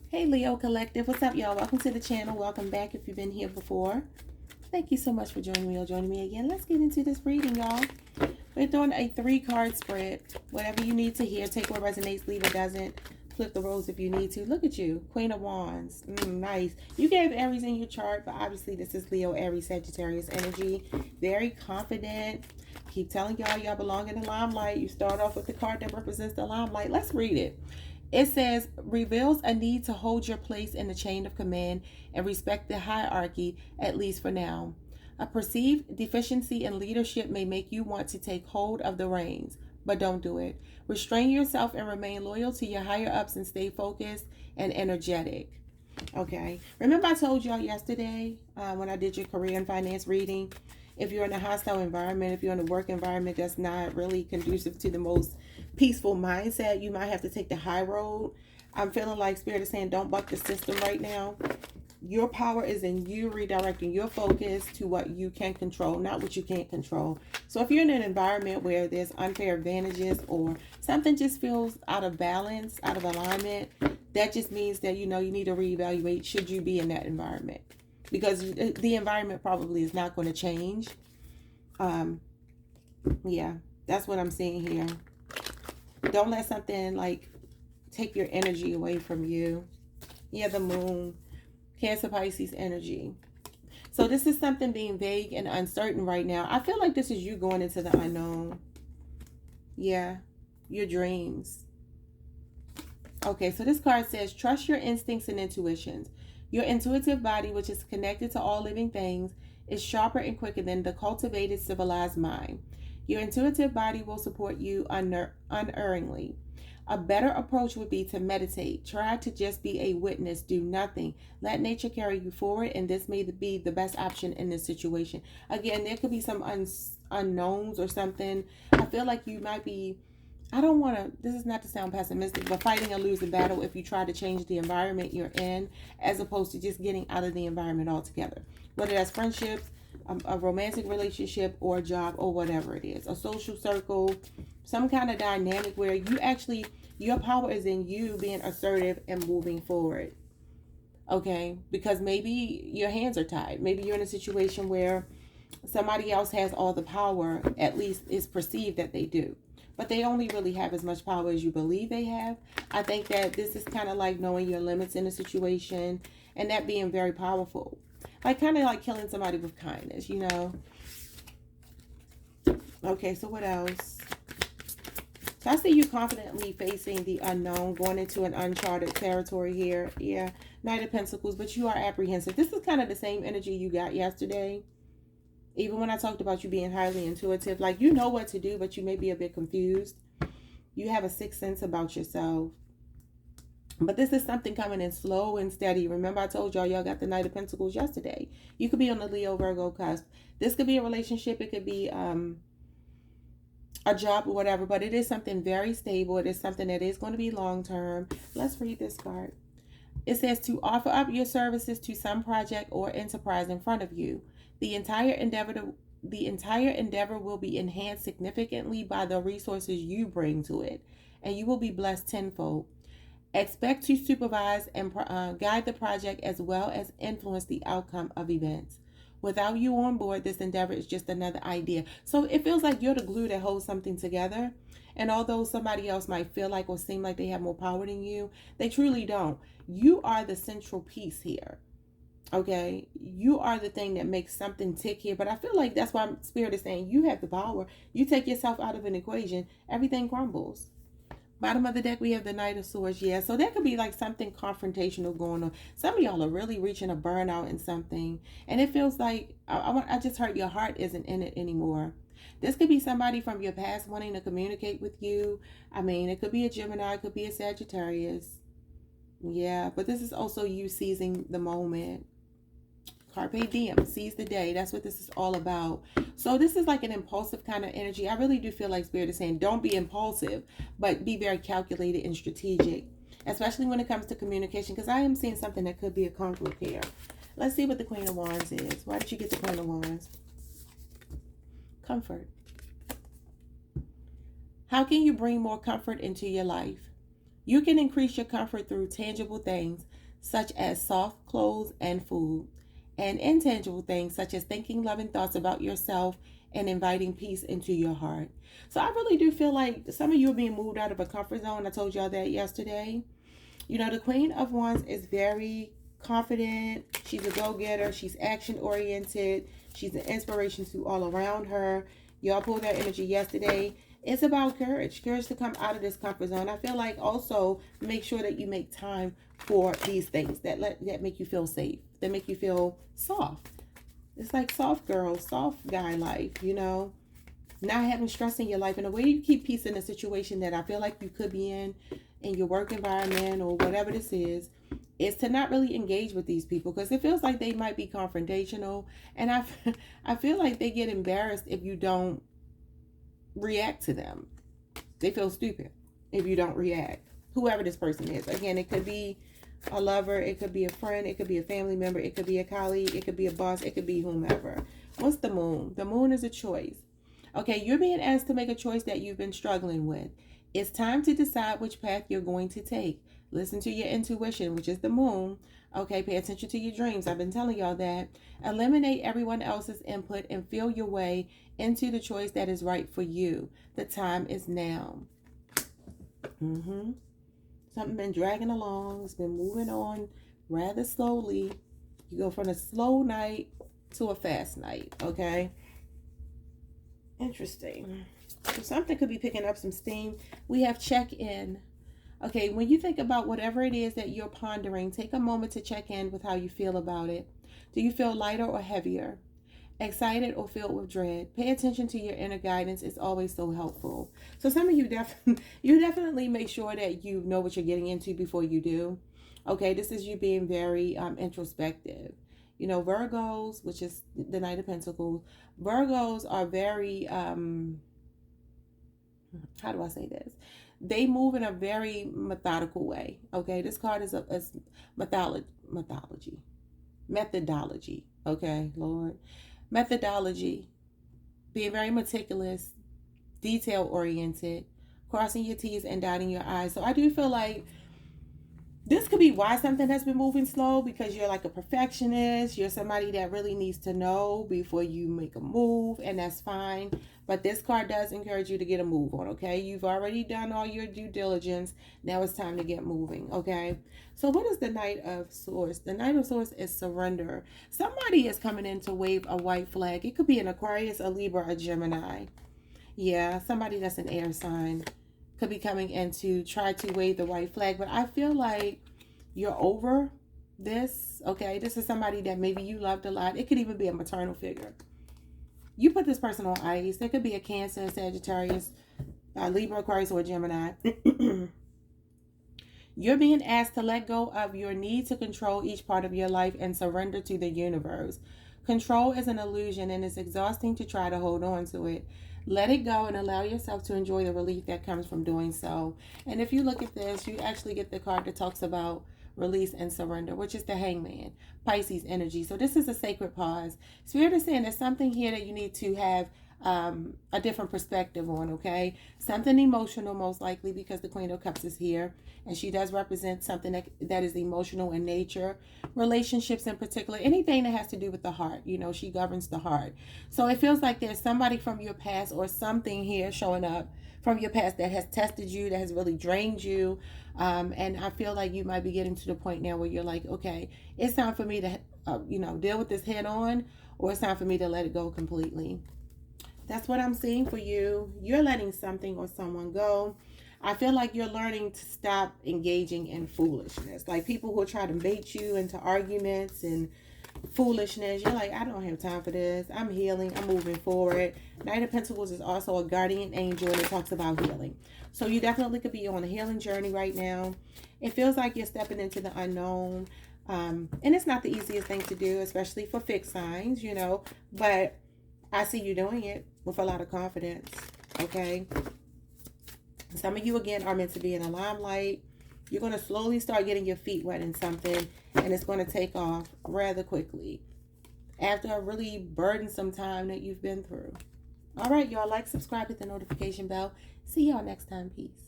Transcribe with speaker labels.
Speaker 1: Hey Leo Collective, what's up y'all? Welcome to the channel. Welcome back if you've been here before. Thank you so much for joining me or joining me again. Let's get into this reading, y'all. We're doing a 3-card spread. Whatever you need to hear, take what resonates, leave what doesn't. Flip the roles if you need to. Look at you, Queen of Wands. Nice. You gave Aries in your chart, but obviously this is Leo, Aries, Sagittarius energy. Very confident. Keep telling y'all belong in the limelight. You start off with the card that represents the limelight. Let's read it. It says, reveals a need to hold your place in the chain of command and respect the hierarchy, at least for now. A perceived deficiency in leadership may make you want to take hold of the reins, but don't do it. Restrain yourself and remain loyal to your higher ups and stay focused and energetic. Okay. Remember I told y'all yesterday when I did your career and finance reading, if you're in a hostile environment, if you're in a work environment that's not really conducive to the most peaceful mindset, you might have to take the high road. I'm feeling like Spirit is saying don't buck the system right now. Your power is in you redirecting your focus to what you can control, not what you can't control. So if you're in an environment where there's unfair advantages or something just feels out of balance, out of alignment, that just means that, you need to reevaluate should you be in that environment. Because the environment probably is not going to change. Yeah, that's what I'm seeing here. Don't let something like take your energy away from you. Yeah, the moon, Cancer, Pisces energy. So this is something being vague and uncertain right now. I feel like this is you going into the unknown. Yeah, your dreams. Okay, so this card says, trust your instincts and intuitions. Your intuitive body, which is connected to all living things, is sharper and quicker than the cultivated, civilized mind. Your intuitive body will support you unerringly. A better approach would be to meditate. Try to just be a witness. Do nothing. Let nature carry you forward, and this may be the best option in this situation. Again, there could be some unknowns or something. I feel like you might be, I don't want to, this is not to sound pessimistic, but fighting a losing battle if you try to change the environment you're in, as opposed to just getting out of the environment altogether. Whether that's friendships, a romantic relationship, or a job, or whatever it is. A social circle, some kind of dynamic where you actually, your power is in you being assertive and moving forward. Okay? Because maybe your hands are tied. Maybe you're in a situation where somebody else has all the power, at least it's perceived that they do. But they only really have as much power as you believe they have. I think that this is kind of like knowing your limits in a situation and that being very powerful. Like kind of like killing somebody with kindness, Okay, so what else? So I see you confidently facing the unknown, going into an uncharted territory here. Yeah, Knight of Pentacles, but you are apprehensive. This is kind of the same energy you got yesterday. Even when I talked about you being highly intuitive, like you know what to do, but you may be a bit confused. You have a sixth sense about yourself. But this is something coming in slow and steady. Remember I told y'all got the Knight of Pentacles yesterday. You could be on the Leo Virgo cusp. This could be a relationship. It could be a job or whatever. But it is something very stable. It is something that is going to be long term. Let's read this card. It says to offer up your services to some project or enterprise in front of you. The entire endeavor will be enhanced significantly by the resources you bring to it, and you will be blessed tenfold. Expect to supervise and guide the project as well as influence the outcome of events. Without you on board, this endeavor is just another idea. So it feels like you're the glue that holds something together. And although somebody else might feel like or seem like they have more power than you, they truly don't. You are the central piece here. Okay, you are the thing that makes something tick here. But I feel like that's why Spirit is saying you have the power. You take yourself out of an equation, everything crumbles. Bottom of the deck, we have the Knight of Swords. Yeah, so there could be like something confrontational going on. Some of y'all are really reaching a burnout in something. And it feels like, I just heard your heart isn't in it anymore. This could be somebody from your past wanting to communicate with you. I mean, it could be a Gemini, it could be a Sagittarius. Yeah, but this is also you seizing the moment. Carpe diem, seize the day. That's what this is all about. So this is like an impulsive kind of energy. I really do feel like Spirit is saying don't be impulsive, but be very calculated and strategic, especially when it comes to communication, because I am seeing something that could be a conflict here. Let's see what the Queen of Wands is. Why did you get the Queen of Wands? Comfort. How can you bring more comfort into your life? You can increase your comfort through tangible things such as soft clothes and food, and intangible things such as thinking loving thoughts about yourself and inviting peace into your heart. So I really do feel like some of you are being moved out of a comfort zone. I told y'all that yesterday. You know, the Queen of Wands is very confident. She's a go-getter. She's action-oriented. She's an inspiration to all around her. Y'all pulled that energy yesterday. It's about courage. Courage to come out of this comfort zone. I feel like also make sure that you make time for these things that make you feel safe, that make you feel soft. It's like soft girl, soft guy life, you know. Not having stress in your life. And the way you keep peace in a situation that I feel like you could be in your work environment or whatever this is to not really engage with these people, because it feels like they might be confrontational. And I feel like they get embarrassed if you don't react to them. They feel stupid if you don't react. Whoever this person is. Again, it could be a lover, it could be a friend, it could be a family member, it could be a colleague, it could be a boss, it could be whomever. What's the moon? The moon is a choice. Okay, you're being asked to make a choice that you've been struggling with. It's time to decide which path you're going to take. Listen to your intuition, which is the moon. Okay, pay attention to your dreams. I've been telling y'all that. Eliminate everyone else's input and feel your way into the choice that is right for you. The time is now. Something been dragging along. It's been moving on rather slowly. You go from a slow night to a fast night, okay? Interesting. So something could be picking up some steam. We have check-in. Okay, when you think about whatever it is that you're pondering, take a moment to check in with how you feel about it. Do you feel lighter or heavier? Excited or filled with dread? Pay attention to your inner guidance. It's always so helpful. So some of you definitely make sure that you know what you're getting into before you do. Okay, this is you being very introspective. You know, Virgos, which is the Knight of Pentacles, Virgos are very, how do I say this? They move in a very methodical way. Okay, this card is a methodology. Okay, Lord. Methodology. Being very meticulous, detail-oriented, crossing your T's and dotting your I's. So I do feel like this could be why something has been moving slow, because you're like a perfectionist. You're somebody that really needs to know before you make a move, and that's fine. But this card does encourage you to get a move on, okay? You've already done all your due diligence. Now it's time to get moving, okay? So what is the Knight of Swords? The Knight of Swords is surrender. Somebody is coming in to wave a white flag. It could be an Aquarius, a Libra, a Gemini. Yeah, somebody that's an air sign could be coming in to try to wave the white flag. But I feel like you're over this, okay? This is somebody that maybe you loved a lot. It could even be a maternal figure. You put this person on ice. There could be a Cancer, Sagittarius, Libra, Aquarius, or Gemini. You're being asked to let go of your need to control each part of your life and surrender to the universe. Control is an illusion, and it's exhausting to try to hold on to it. Let it go and allow yourself to enjoy the relief that comes from doing so. And if you look at this, you actually get the card that talks about release and surrender, which is the Hangman, Pisces energy. So this is a sacred pause. Spirit is saying there's something here that you need to have a different perspective on, okay? Something emotional, most likely, because the Queen of Cups is here, and she does represent something that is emotional in nature. Relationships in particular, anything that has to do with the heart, you know, she governs the heart. So it feels like there's somebody from your past or something here showing up from your past that has tested you, that has really drained you. And I feel like you might be getting to the point now where you're like, okay, it's time for me to, deal with this head on, or it's time for me to let it go completely. That's what I'm seeing for you. You're letting something or someone go. I feel like you're learning to stop engaging in foolishness. Like people who try to bait you into arguments and foolishness. You're like, I don't have time for this. I'm healing. I'm moving forward. Knight of Pentacles is also a guardian angel, and it talks about healing. So you definitely could be on a healing journey right now. It feels like you're stepping into the unknown. And it's not the easiest thing to do, especially for fixed signs, but I see you doing it with a lot of confidence, okay? Some of you, again, are meant to be in the limelight. You're going to slowly start getting your feet wet in something, and it's going to take off rather quickly after a really burdensome time that you've been through. All right, y'all, like, subscribe, hit the notification bell. See y'all next time. Peace.